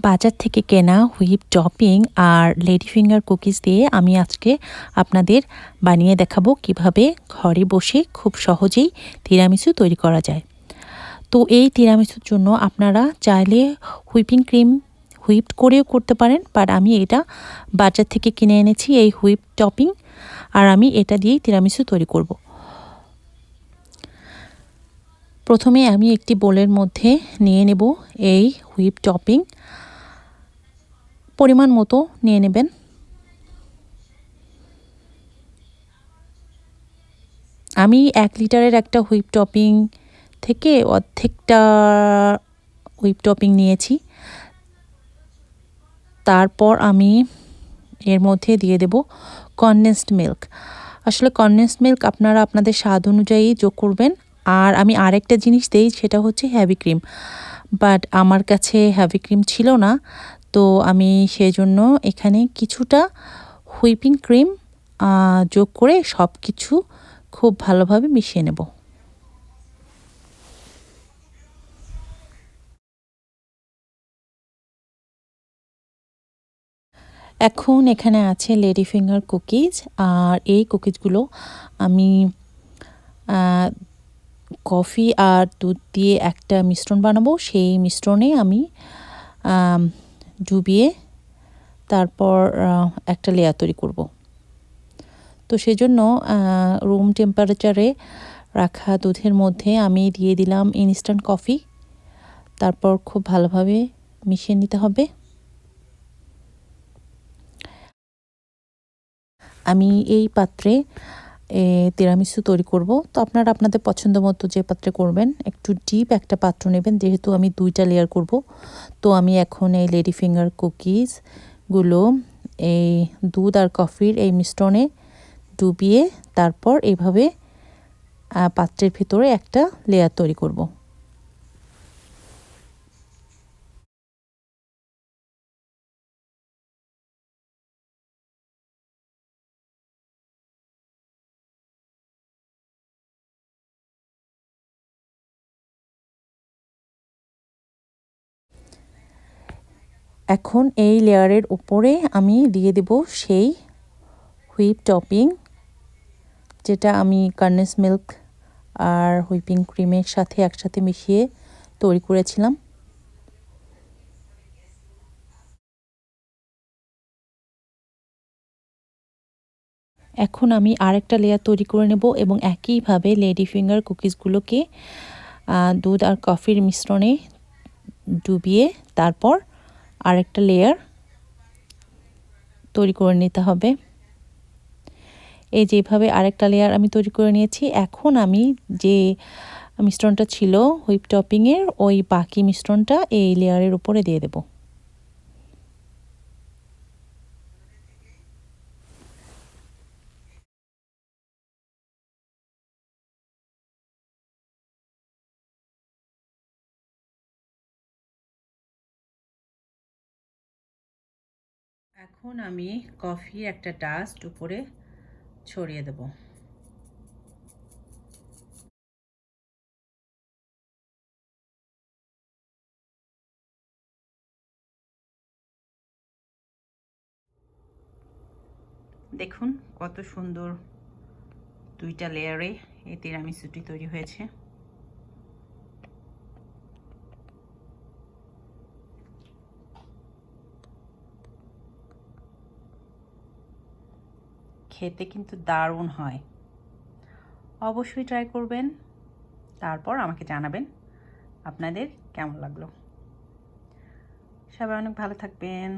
বাজার থেকে কেনা হুইপ টপিং আর লেডি ফিঙ্গার কুকিজ দিয়ে আমি আজকে আপনাদের বানিয়ে দেখাবো কিভাবে ঘরে বসে খুব সহজেই তিরামিসু তৈরি করা যায়। তো এই তিরামিসুর জন্য আপনারা চাইলে হুইপিং ক্রিম হুইপড করেও করতে পারেন, বাট আমি এটা বাজার থেকে কিনে এনেছি এই হুইপ টপিং, আর আমি এটা দিয়েই তিরামিসু তৈরি করব। প্রথমে আমি একটি বোলের মধ্যে নিয়ে নেব এই হুইপ টপিং, পরিমাণ মতো নিয়ে নেবেন। আমি 1 লিটারের একটা হুইপ টপিং থেকে অর্ধেকটা হুইপ টপিং নিয়েছি। তারপর আমি এর মধ্যে দিয়ে দেব কনডেন্সড মিল্ক। আসলে কনডেন্সড মিল্ক আপনারা আপনাদের স্বাদ অনুযায়ী যোগ করবেন। আর আমি আরেকটা জিনিস দেই, সেটা হচ্ছে হেভি ক্রিম, বাট আমার কাছে হেভি ক্রিম ছিল না, তো আমি সেজন্য এখানে কিছুটা হুইপিং ক্রিম যোগ করে সব কিছু খুব ভালোভাবে মিশিয়ে নেব। এখন এখানে আছে লেডি ফিঙ্গার কুকিজ, আর এই কুকিজগুলো আমি কফি আর দুধ দিয়ে একটা মিশ্রণ বানাবো। সেই মিশ্রণে আমি ডুবিয়ে তারপর একটা লেয়ার তৈরি করব। তো সেজন্য রুম টেম্পারেচারে রাখা দুধের মধ্যে আমি দিয়ে দিলাম ইনস্ট্যান্ট কফি। তারপর খুব ভালোভাবে মিশিয়ে নিতে হবে। আমি এই পাত্রে তিরামিসু তৈরি করব। তো আপনারা আপনাদের পছন্দ মতো যে পাত্রে করবেন, একটু ডিপ একটা পাত্র নেবেন, যেহেতু আমি 2টা লেয়ার করব। তো আমি এখন এই লেডি ফিঙ্গার কুকিজগুলো এই দুধ আর কফির এই মিশ্রণে ডুবিয়ে তারপর এইভাবে পাত্রের ভিতরে একটা লেয়ার তৈরি করব। এখন এই লেয়ারের উপরে আমি দিয়ে দেব সেই হুইপ টপিং, যেটা আমি কনডেন্স মিল্ক আর হুইপিং ক্রিমের সাথে একসাথে মিশিয়ে তৈরি করেছিলাম। এখন আমি আরেকটা লেয়ার তৈরি করে নেব এবং একইভাবে লেডি ফিঙ্গার কুকিজগুলোকে দুধ আর কফির মিশ্রণে ডুবিয়ে তারপর আরেকটা লেয়ার তৈরি করে নিতে হবে। এই যেভাবে আরেকটা লেয়ার আমি তৈরি করে নিয়েছি। এখন আমি যে মিশ্রণটা ছিল হুইপ টপিংয়ের, ওই বাকি মিশ্রণটা এই লেয়ারের উপরে দিয়ে দেব। এখন আমি কফির একটা ডাস্ট উপরে ছড়িয়ে দেব। দেখুন কত সুন্দর 2টা লেয়ারে এই তিরামিসুটি তৈরি হয়েছে। খেতে কিন্তু দারুণ হয়। অবশ্যই ট্রাই করবেন, তারপর আমাকে জানাবেন আপনাদের কেমন লাগলো। সবাই অনেক ভালো থাকবেন।